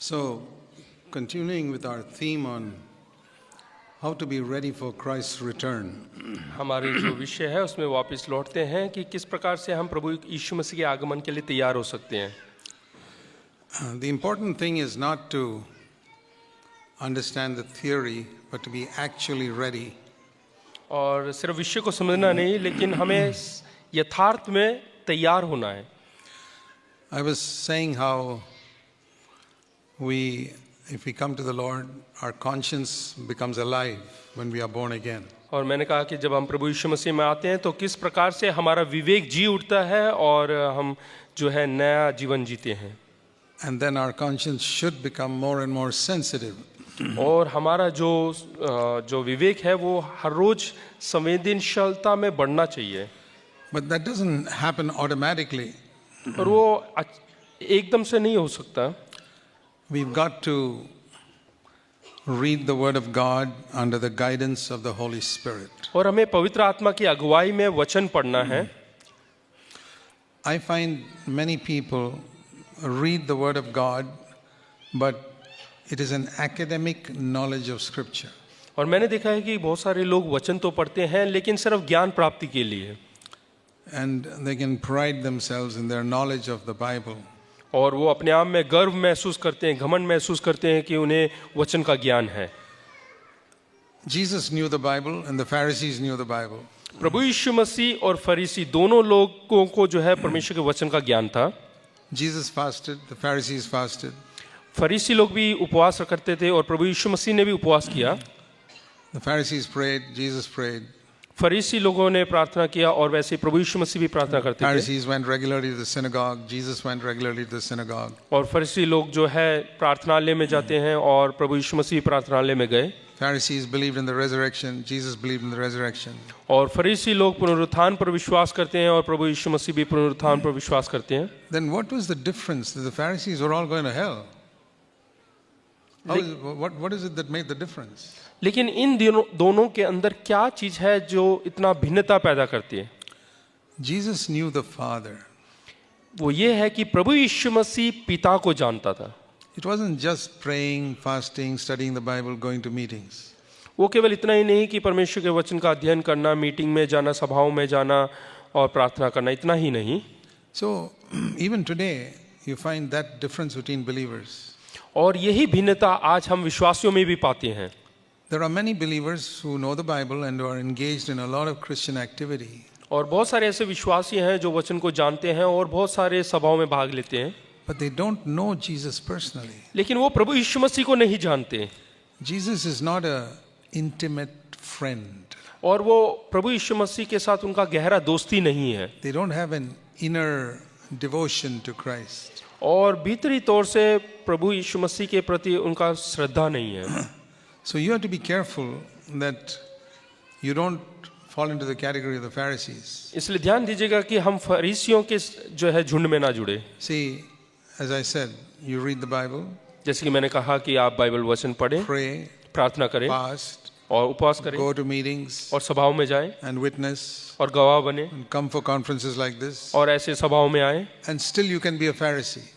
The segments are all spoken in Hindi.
So, continuing with our theme on how to be ready for Christ's return. हमारे जो विषय है उसमें वापस लौटते हैं कि किस प्रकार से हम प्रभु यीशु मसीह के आगमन के लिए तैयार हो सकते हैं. The important thing is not to understand the theory, but to be actually ready. और सिर्फ विषय को समझना नहीं, लेकिन हमें यथार्थ में तैयार होना है. I was saying how if we come to the Lord, our conscience becomes alive when we are born again. और मैंने कहा कि जब हम प्रभु यीशु मसीह में आते हैं तो किस प्रकार से हमारा विवेक जी उठता है और हम जो है नया जीवन जीते हैं. And then our conscience should become more and more sensitive. और हमारा जो विवेक है वो हर रोज संवेदनशीलता में बढ़ना चाहिए. But that doesn't happen automatically. और वो एकदम से नहीं हो सकता. We've got to read the Word of God under the guidance of the Holy Spirit. और हमें पवित्र आत्मा की अगुवाई में वचन पढ़ना है. I find many people read the Word of God, but it is an academic knowledge of Scripture. और मैंने देखा है कि बहुत सारे लोग वचन तो पढ़ते हैं लेकिन सिर्फ ज्ञान प्राप्ति के लिए. And they can pride themselves in their knowledge of the Bible. और वो अपने आप में गर्व महसूस करते हैं, घमंड महसूस करते हैं कि उन्हें वचन का ज्ञान है. Jesus knew the Bible and the Pharisees knew the Bible. प्रभु यीशु मसीह और फरीसी दोनों लोगों को जो है परमेश्वर के वचन का ज्ञान था. Jesus fasted, the Pharisees fasted. फरीसी लोग भी उपवास करते थे और प्रभु यीशु मसीह ने भी उपवास किया. The Pharisees prayed, Jesus prayed. फरीसी लोगों ने प्रार्थना किया और वैसे प्रभु यीशु मसीह भी प्रार्थना करते थे. Pharisees went regularly to the synagogue. Jesus went regularly to the synagogue. और फरीसी लोग जो है प्रार्थनालय में जाते हैं और प्रभु यीशु मसीह प्रार्थनालय में गए. Pharisees believed in the resurrection. Jesus believed in the resurrection. और फरीसी लोग पुनरुत्थान पर विश्वास करते हैं और प्रभु यीशु मसीह भी पुनरुत्थान पर विश्वास करते हैं. Then what was the difference? That the Pharisees were all going to hell. What is it that made the difference? लेकिन इन दोनों के अंदर क्या चीज है जो इतना भिन्नता पैदा करती है? Jesus knew the Father. वो ये है कि प्रभु यीशु मसीह पिता को जानता था. It wasn't just praying, fasting, studying the Bible, going to meetings. वो केवल इतना ही नहीं कि परमेश्वर के वचन का अध्ययन करना, मीटिंग में जाना, सभाओं में जाना और प्रार्थना करना, इतना ही नहीं. So even today you find that difference between believers. और यही भिन्नता आज हम विश्वासियों में भी पाते हैं. There are many believers who know the Bible and who are engaged in a lot of Christian activity. और बहुत सारे ऐसे विश्वासी हैं जो वचन को जानते हैं और बहुत सारे सभाओं में भाग लेते हैं. But they don't know Jesus personally. लेकिन वो प्रभु यीशु मसीह को नहीं जानते. Jesus is not a intimate friend. और वो प्रभु यीशु मसीह के साथ उनका गहरा दोस्ती नहीं है. They don't have an inner devotion to Christ. और भीतरी तौर से प्रभु यीशु मसीह के प्रति उनका श्रद्धा नहीं है. So you have to be careful that you don't fall into the category of the Pharisees. इसलिए ध्यान दीजिएगा कि हम फरीसियों के जो है झुंड में ना जुड़े. See, as I said, you read the Bible, जैसे कि मैंने कहा कि आप बाइबल वचन पढ़ें, pray, प्रार्थना करें fast, और उपवास करें go to meetings और सभाओं में जाएं and witness, और गवाह बने and come for conferences like this, और ऐसे सभाओं में आए. and still you can be a Pharisee.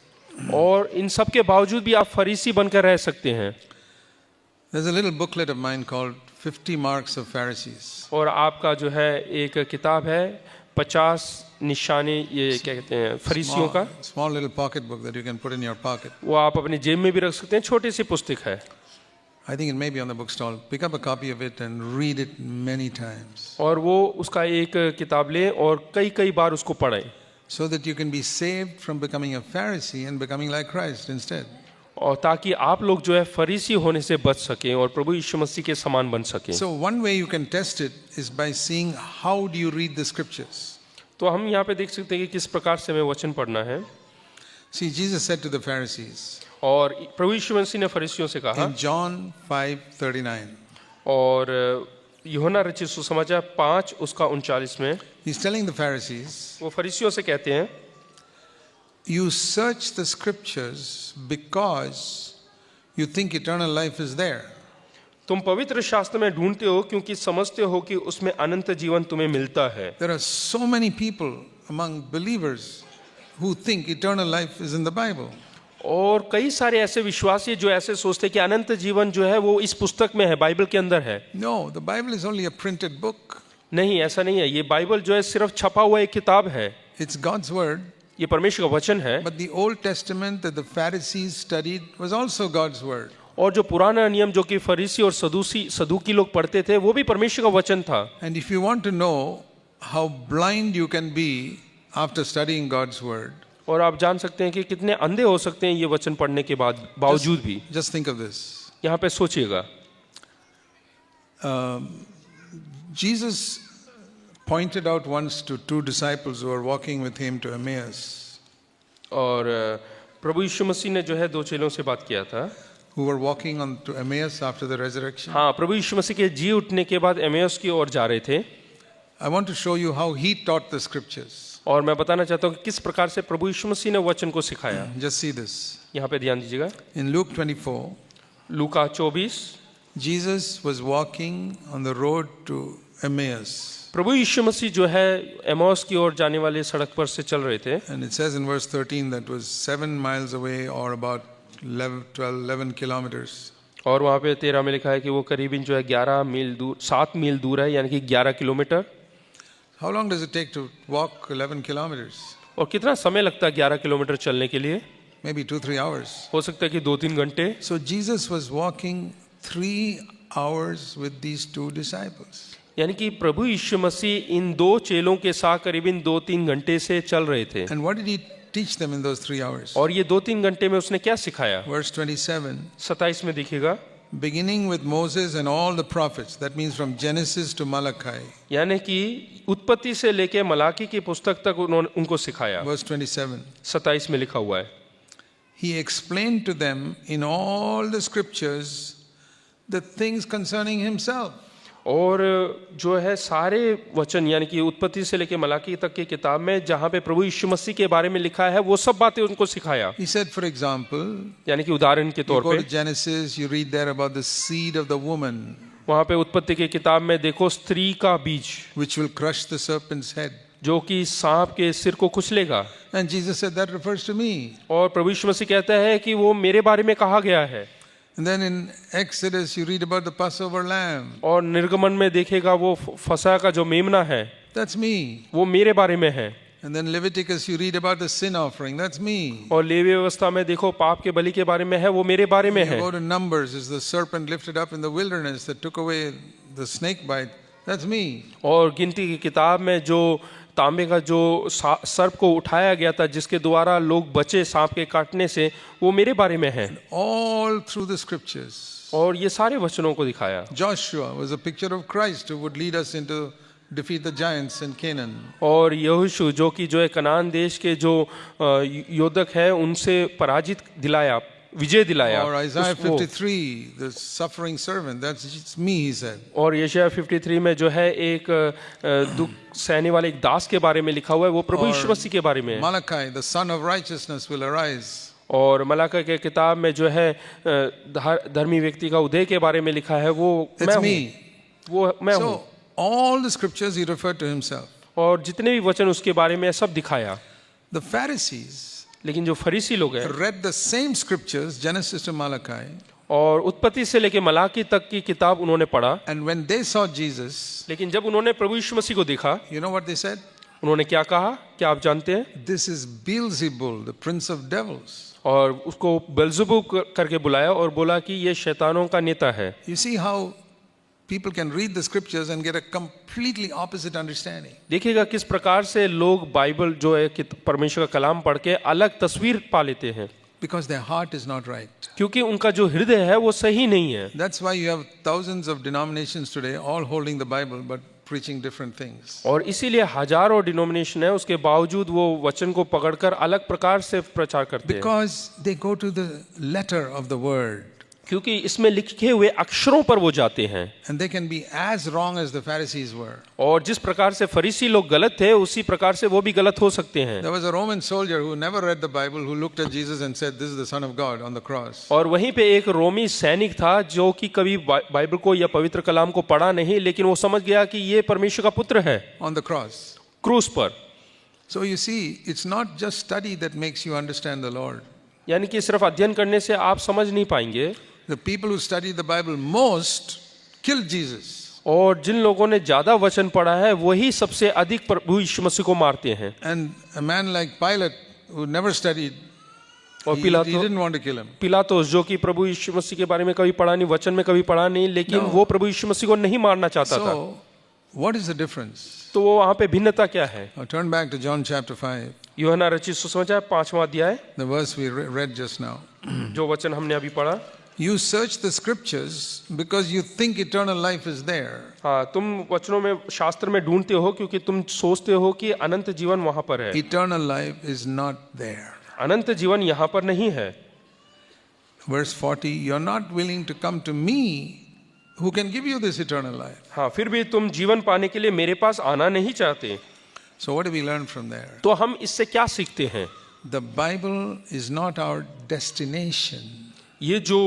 और इन सब के बावजूद भी आप फरीसी बनकर रह सकते हैं. There's a little booklet of mine called 50 Marks of Pharisees. और आपका जो है एक किताब है 50 निशाने, ये क्या कहते हैं, फरीसियों का. Small little pocket book that you can put in your pocket. वो आप अपनी जेब में भी रख सकते हैं. छोटी सी पुस्तक है. I think it may be on the bookstall. Pick up a copy of it and read it many times. और वो उसका एक किताब लें और कई बार उसको पढ़ें. So that you can be saved from becoming a Pharisee and becoming like Christ instead. और ताकि आप लोग जो है फरीसी होने से बच सकें और प्रभु यीशु मसीह के समान बन सकें. So one way you can test it is by seeing how do you read the scriptures. तो हम यहाँ पे देख सकते हैं कि किस प्रकार से हमें वचन पढ़ना है. See, Jesus said to the Pharisees और प्रभु यीशु मसीह ने फरीसियों से कहा in John 5:39. और यूहन्ना रचित सुसमाचार 5 उसका 39 में He's telling the Pharisees, वो फरीसियों से कहते हैं, you search the scriptures because you think eternal life is there. तुम पवित्र शास्त्र में ढूंढते हो क्योंकि समझते हो कि उसमें अनंत जीवन तुम्हें मिलता है. There are so many people among believers who think eternal life is in the Bible. और कई सारे ऐसे विश्वासी जो ऐसे सोचते हैं कि अनंत जीवन जो है वो इस पुस्तक में है, बाइबल के अंदर है। No, the Bible is only a printed book. नहीं, ऐसा नहीं है। ये बाइबल जो है सिर्फ छपा हुआ एक किताब है, It's God's word. ये परमेश्वर का वचन है। But the Old Testament that the Pharisees studied was also God's word. और जो पुराना नियम जो कि फरीसी और सदूकी लोग पढ़ते थे वो भी परमेश्वर का वचन था। And if you want to know how blind you can be after studying God's word, और आप जान सकते हैं कि कितने अंधे हो सकते हैं ये वचन पढ़ने के बावजूद भी। just think of this. यहाँ पे सोचिएगा, Jesus pointed out once to two disciples who were walking with him to Emmaus, और प्रभु यीशु मसीह ने जो है दो चेलों से बात किया था, who were walking on to Emmaus after the resurrection. हाँ, प्रभु यीशु मसीह के जी उठने के बाद एमेउस की ओर जा रहे थे। I want to show you how he taught the scriptures. और मैं बताना चाहता हूँ कि किस प्रकार से प्रभु यीशु मसीह ने वचन को सिखाया। Just see this. यहाँ पे ध्यान दीजिएगा। In Luke 24, Luka 24, Jesus was walking on the road to Emmaus. प्रभु यीशु मसीह जो है एमेउस की ओर जाने वाली सड़क पर से चल रहे थे। And it says in verse 13 that was 7 miles away or about 11 kilometers. और वहाँ पे 13 में लिखा है कि वो करीबन जो है 7 मील दूर है, यानी कि 11 kilometre. How long does it take to walk 11 kilometers? और कितना समय लगता है 11 किलोमीटर चलने के लिए? Maybe 2-3 hours. हो सकता है कि 2-3 घंटे। So Jesus was walking 3 hours with these two disciples. यानी कि प्रभु यीशु मसीह इन दो चेलों के साथ करीबन 2-3 घंटे से चल रहे थे। And what did he teach them in those 3 hours? और ये 2-3 घंटे में उसने क्या सिखाया? Verse 27, 27 में देखिएगा, beginning with Moses and all the prophets, that means from Genesis to Malachi. यानी कि उत्पत्ति से लेके मलाकी की पुस्तक तक उन्होंने उनको सिखाया। Verse 27, 27 में लिखा हुआ है, he explained to them in all the scriptures the things concerning himself. और जो है सारे वचन यानी कि उत्पत्ति से लेके मलाकी तक की किताब में जहाँ पे प्रभु यीशु मसीह के बारे में लिखा है वो सब बातें उनको सिखाया। He said, for example, यानी कि उदाहरण के you तौर go पे to Genesis, you read there about the seed of the woman, वहाँ पे उत्पत्ति की किताब में देखो स्त्री का बीज which will crush the serpent's head. जो कि सांप के सिर को कुचलेगा। And Jesus said, that refers to me. और प्रभु यीशु मसीह कहता है कि वो मेरे बारे में कहा गया है। And then in Exodus, you read about the Passover lamb. और निर्गमन में देखेगा वो फसह का जो मेमना है That's me. वो मेरे बारे में है। And then Leviticus, you read about the sin offering. That's me. और लेवी व्यवस्था में देखो पाप के बलि के बारे में है, वो मेरे बारे में You है। go to Numbers, is the serpent lifted up in the wilderness that took away the snake bite. That's me. और गिनती की किताब में जो तांबे का जो सर्प को उठाया गया था जिसके द्वारा लोग बचे सांप के काटने से, वो मेरे बारे में है। All through the scriptures. और ये सारे वचनों को दिखाया। Joshua was a picture of Christ who would lead us into defeat the giants in Canaan. और यहोशू जो कि जो है कनान देश के जो योद्धक है उनसे पराजित दिलाया, विजय दिलाया। Or Isaiah 53, the suffering servant. That's me, he said. और यशायाह 53 में जो है एक दुख सहने वाले एक दास के बारे में लिखा हुआ है, वो प्रभु यीशु मसीह के बारे में है। Malachi, the son of righteousness will arise. और मलाका के किताब में जो है धर्मी व्यक्ति का उदय के बारे में लिखा है, वो मैं हूँ, वो मैं हूँ। So all the scriptures he referred to himself. और जितने भी वचन उसके बारे में सब दिखाया। The Pharisees लेकिन जो फरीसी लोग हैं read the same scriptures, Genesis to Malachi, और उत्पत्ति से लेके मलाकी तक की किताब उन्होंने पढ़ा, and when they saw Jesus, लेकिन जब उन्होंने प्रभु यीशु मसीह को देखा, you know what they said? उन्होंने क्या कहा, क्या आप जानते हैं? This is Beelzebul, the prince of devils. और उसको बेल्ज़ेबूब करके बुलाया और बोला कि ये शैतानों का नेता है। You see how people can read the scriptures and get a completely opposite understanding. देखिएगा किस प्रकार से लोग बाइबल जो है कि परमेश्वर का कलाम पढ़ के अलग तस्वीर पा लेते हैं, Because their heart is not right. क्योंकि उनका जो हृदय है वो सही नहीं है। That's why you have thousands of denominations today all holding the Bible but preaching different things. और इसीलिए हजारों डिनोमिनेशन है, उसके बावजूद वो वचन को पकड़कर अलग प्रकार से प्रचार करते हैं। Because they go to the letter of the word. क्योंकि इसमें लिखे हुए अक्षरों पर वो जाते हैं। And they can be as wrong as the Pharisees were. और जिस प्रकार से फरीसी लोग गलत थे उसी प्रकार से वो भी गलत हो सकते हैं। There was a Roman soldier who never read the Bible who looked at Jesus and said, "This is the Son of God" on the cross. और वहीं पे एक रोमी सैनिक था जो कि कभी बाइबल को या पवित्र कलाम को पढ़ा नहीं, लेकिन वो समझ गया कि ये परमेश्वर का पुत्र है On the cross. क्रूस पर। So you see, it's not just study that makes you understand the Lord. यानी कि सिर्फ अध्ययन करने से आप समझ नहीं पाएंगे। The people who study the Bible most killed Jesus. और जिन लोगों ने ज्यादा वचन पढ़ा है वही सबसे अधिक प्रभु यीशु मसीह को मारते हैं। And a man like Pilate, who never studied, और he didn't want to kill him. पिलातुस जो कि प्रभु यीशु मसीह के बारे में कभी पढ़ा नहीं, वचन में कभी पढ़ा नहीं, लेकिन वो प्रभु यीशु मसीह को नहीं मारना चाहता था। So, what is the difference? तो वो वहाँ पे भिन्नता क्या है? Now turn back to John chapter 5, यूहन्ना रचित सुसमाचार 5वां अध्याय, the verse we read just now. जो वचन हमने अभी पढ़ा। You search the scriptures because you think eternal life is there. हाँ, तुम वचनों में, शास्त्र में ढूंढते हो क्योंकि तुम सोचते हो कि अनंत जीवन वहाँ पर है। Eternal life is not there. अनंत जीवन यहाँ पर नहीं है। Verse 40, you're not willing to come to me who can give you this eternal life. हाँ, फिर भी तुम जीवन पाने के लिए मेरे पास आना नहीं चाहते। So what do we learn from there? तो हम इससे क्या सीखते हैं? The Bible is not our destination. ये जो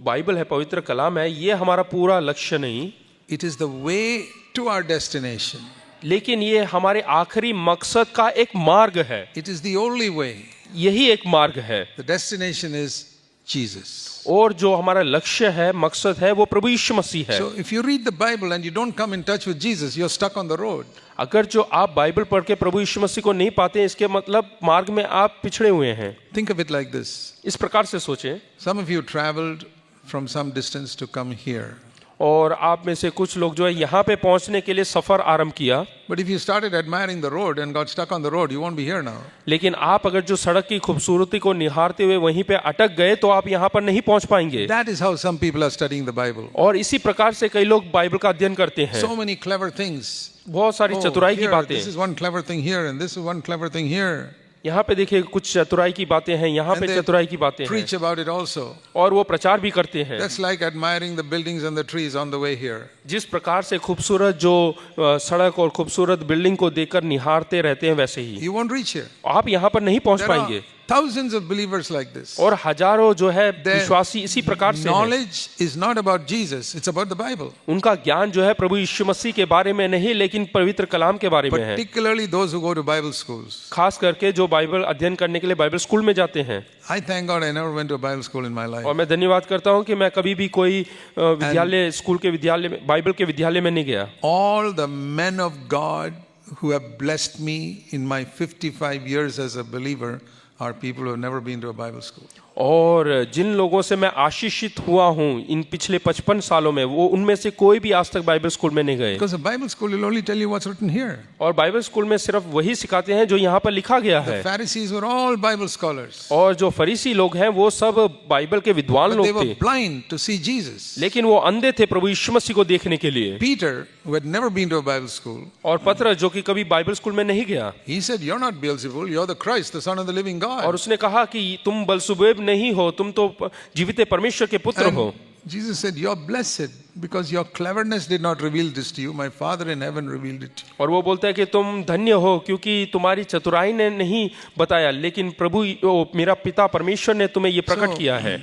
बाइबल है, पवित्र कलाम है, ये हमारा पूरा लक्ष्य नहीं, It is the way to our destination. लेकिन ये हमारे आखिरी मकसद का एक मार्ग है। It is the only way. यही एक मार्ग है। The destination is Jesus. और जो हमारा लक्ष्य है, मकसद है, वो प्रभु यीशु मसीह है। So if you read the Bible and you don't come in touch with Jesus, you're stuck on the road. अगर जो आप बाइबल पढ़ के प्रभु यीशु मसीह को नहीं पाते, इसके मतलब मार्ग में आप पिछड़े हुए हैं। Think of it like this. इस प्रकार से सोचें। Some of you traveled from some distance to come here. और आप में से कुछ लोग जो है यहाँ पे पहुँचने के लिए सफर आरंभ किया। But if you started admiring the road and got stuck on the road, you won't be here now. लेकिन आप अगर जो सड़क की खूबसूरती को निहारते हुए वहीं पे अटक गए तो आप यहाँ पर नहीं पहुँच पाएंगे। That is how some people are studying the Bible. और इसी प्रकार से कई लोग बाइबल का अध्ययन करते हैं। So many clever things. बहुत सारी चतुराई की Here, बातें। this is one clever thing here and this is one clever thing here. यहाँ पे देखिए कुछ चतुराई की बातें हैं, यहाँ And पे they चतुराई की बातें हैं, preach about it also. और वो प्रचार भी करते हैं। That's like admiring the buildings and the trees on the way here. जिस प्रकार से खूबसूरत जो सड़क और खूबसूरत बिल्डिंग को देखकर निहारते रहते हैं, वैसे ही You won't reach here. आप यहाँ पर नहीं पहुँच There are पाएंगे। thousands of believers like this. और हजारों जो है Their विश्वासी इसी प्रकार से हैं। knowledge is not about Jesus, it's about the Bible. उनका ज्ञान जो है प्रभु यीशु मसीह के बारे में नहीं, लेकिन पवित्र कलाम के बारे में है। Particularly those who go to Bible schools. खास करके जो बाइबल अध्ययन करने के लिए बाइबल स्कूल में जाते हैं। I thank God I never went to a Bible school in my life. और मैं धन्यवाद करता हूँ कि मैं कभी भी कोई विद्यालय, स्कूल के विद्यालय में, बाइबल के विद्यालय में नहीं गया। All the men of God who have blessed me in my 55 years as a believer are people who have never been to a Bible school. और जिन लोगों से मैं आशीषित हुआ हूँ इन पिछले 55 सालों में, वो उनमें से कोई भी आज तक बाइबल स्कूल में नहीं गए। Because a Bible school will only tell you what's written here. और बाइबल स्कूल में सिर्फ वही सिखाते हैं जो यहाँ पर लिखा गया The है। Pharisees were all Bible scholars. और जो फरीसी लोग हैं वो सब बाइबल के विद्वान But they लोग were थे, blind to see Jesus. लेकिन वो अंधे थे प्रभु यीशु मसीह को देखने के लिए। Peter, who had never been to a Bible school, और पतरस जो कि कभी बाइबल स्कूल में नहीं गया, he said, "You're not Beelzebul, you're the Christ, the Son of the living God." और उसने कहा कि तुम बलसुबेब नहीं हो, तुम तो जीवित परमेश्वर के पुत्र हो। And Jesus said, "You're blessed because your cleverness did not reveal this to you. My Father in heaven revealed it to you." और वो बोलता है कि तुम धन्य हो क्योंकि तुम्हारी चतुराई ने नहीं बताया, लेकिन प्रभु मेरा पिता परमेश्वर ने तुम्हें ये प्रकट किया है।